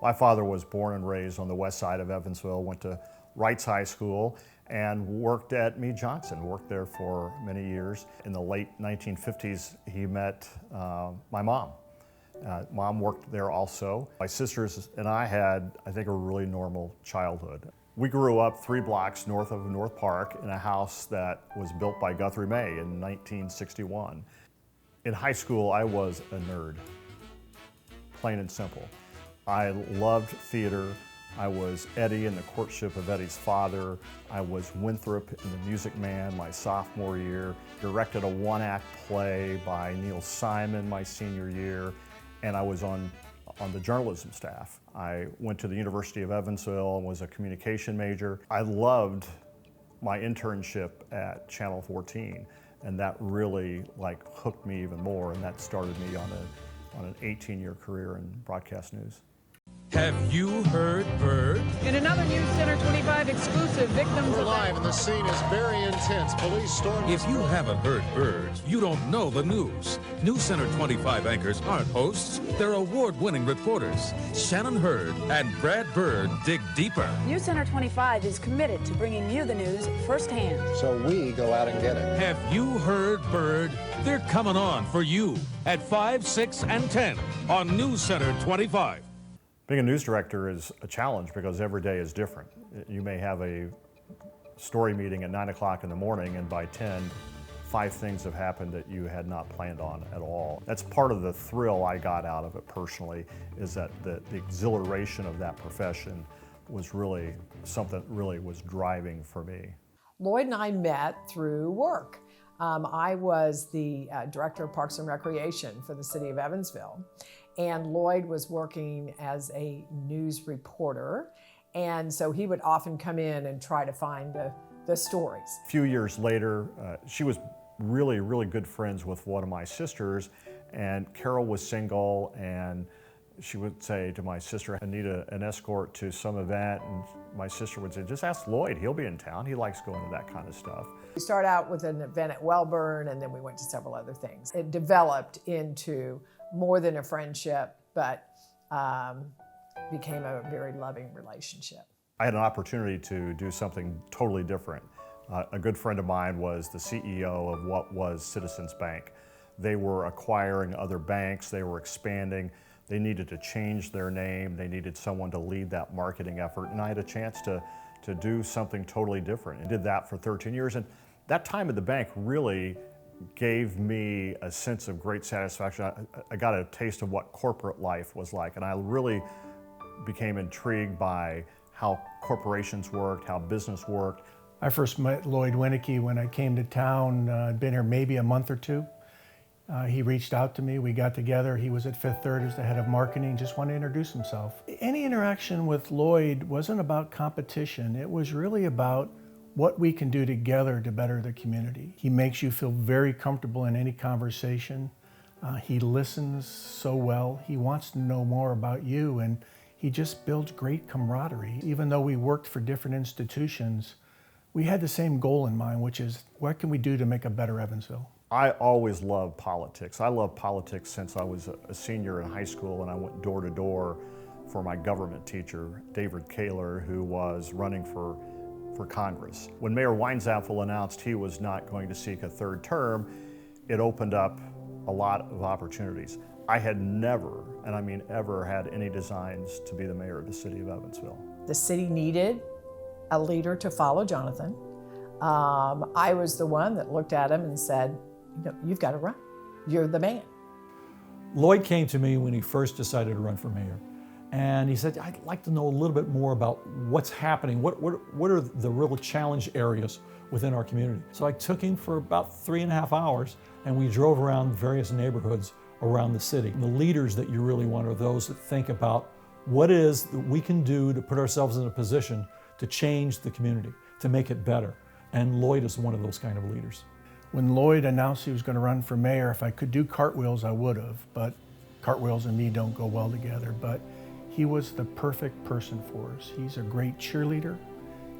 My father was born and raised on the west side of Evansville, went to Wrights High School, and worked at Meade Johnson, worked there for many years. In the late 1950s, he met my mom. Mom worked there also. My sisters and I had, I think, a really normal childhood. We grew up 3 blocks north of North Park in a house that was built by Guthrie May in 1961. In high school, I was a nerd, plain and simple. I loved theater. I was Eddie in The Courtship of Eddie's Father. I was Winthrop in The Music Man my sophomore year. Directed a 1-act play by Neil Simon my senior year. And I was on the journalism staff. I went to the University of Evansville and was a communication major. I loved my internship at Channel 14, and that really hooked me even more, and that started me on an 18-year career in broadcast news. Have you heard Bird? In another News Center 25 exclusive, victims We're live and the scene is very intense. Police storm. If you haven't heard Bird, you don't know the news. News Center 25 anchors aren't hosts, they're award-winning reporters. Shannon Hurd and Brad Bird dig deeper. News Center 25 is committed to bringing you the news firsthand. So we go out and get it. Have you heard Bird? They're coming on for you at 5, 6, and 10 on News Center 25. Being a news director is a challenge because every day is different. You may have a story meeting at 9 o'clock in the morning, and by 10, 5 things have happened that you had not planned on at all. That's part of the thrill I got out of it personally, is that the exhilaration of that profession was really something that really was driving for me. Lloyd and I met through work. I was the Director of Parks and Recreation for the City of Evansville. And Lloyd was working as a news reporter, and so he would often come in and try to find the stories. A few years later, she was really, really good friends with one of my sisters, and Carol was single, and she would say to my sister, I need an escort to some event, and my sister would say, just ask Lloyd, he'll be in town, he likes going to that kind of stuff. We started out with an event at Wellburn, and then we went to several other things. It developed into more than a friendship, but became a very loving relationship. I had an opportunity to do something totally different. A good friend of mine was the CEO of what was Citizens Bank. They were acquiring other banks, they were expanding, they needed to change their name, they needed someone to lead that marketing effort, and I had a chance to do something totally different. I did that for 13 years, and that time at the bank really gave me a sense of great satisfaction. I got a taste of what corporate life was like, and I really became intrigued by how corporations worked, how business worked. I first met Lloyd Winnecke when I came to town. I'd been here maybe a month or 2. He reached out to me, we got together. He was at Fifth Third as the head of marketing, just wanted to introduce himself. Any interaction with Lloyd wasn't about competition, it was really about what we can do together to better the community. He makes you feel very comfortable in any conversation. He listens so well. He wants to know more about you, and he just builds great camaraderie. Even though we worked for different institutions, we had the same goal in mind, which is what can we do to make a better Evansville? I always loved politics. I loved politics since I was a senior in high school, and I went door to door for my government teacher, David Kaler, who was running for Congress. When Mayor Weinzapfel announced he was not going to seek a 3rd term, it opened up a lot of opportunities. I had never, and I mean ever, had any designs to be the mayor of the city of Evansville. The city needed a leader to follow Jonathan. I was the one that looked at him and said, you've got to run. You're the man. Lloyd came to me when he first decided to run for mayor. And he said, I'd like to know a little bit more about what's happening. What are the real challenge areas within our community? So I took him for about 3.5 hours, and we drove around various neighborhoods around the city. The leaders that you really want are those that think about what it is that we can do to put ourselves in a position to change the community, to make it better. And Lloyd is one of those kind of leaders. When Lloyd announced he was going to run for mayor, if I could do cartwheels, I would have, but cartwheels and me don't go well together. But he was the perfect person for us. He's a great cheerleader,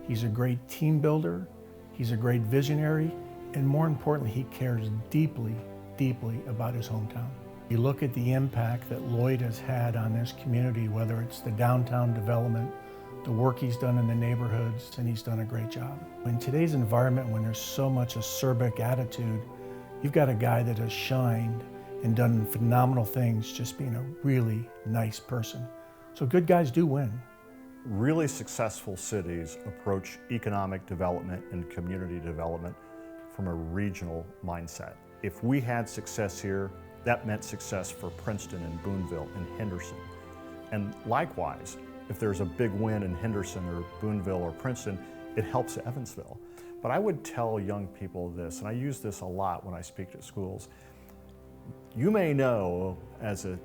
he's a great team builder, he's a great visionary, and more importantly, he cares deeply, deeply about his hometown. You look at the impact that Lloyd has had on this community, whether it's the downtown development, the work he's done in the neighborhoods, and he's done a great job. In today's environment, when there's so much acerbic attitude, you've got a guy that has shined and done phenomenal things just being a really nice person. So good guys do win. Really successful cities approach economic development and community development from a regional mindset. If we had success here, that meant success for Princeton and Boonville and Henderson. And likewise, if there's a big win in Henderson or Boonville or Princeton, it helps Evansville. But I would tell young people this, and I use this a lot when I speak to schools. You may know as an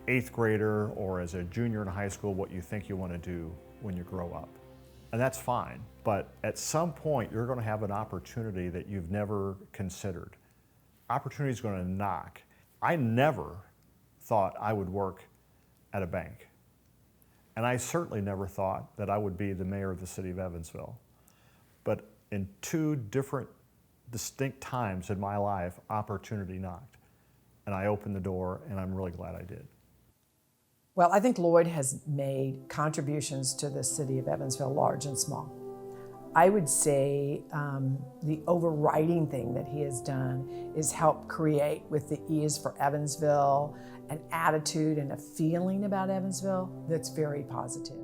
8th grader or as a junior in high school what you think you want to do when you grow up. And that's fine. But at some point, you're going to have an opportunity that you've never considered. Opportunity is going to knock. I never thought I would work at a bank. And I certainly never thought that I would be the mayor of the city of Evansville. But in 2 different distinct times in my life, opportunity knocked. And I opened the door, and I'm really glad I did. Well, I think Lloyd has made contributions to the city of Evansville, large and small. I would say the overriding thing that he has done is help create, with the E is for Evansville, an attitude and a feeling about Evansville that's very positive.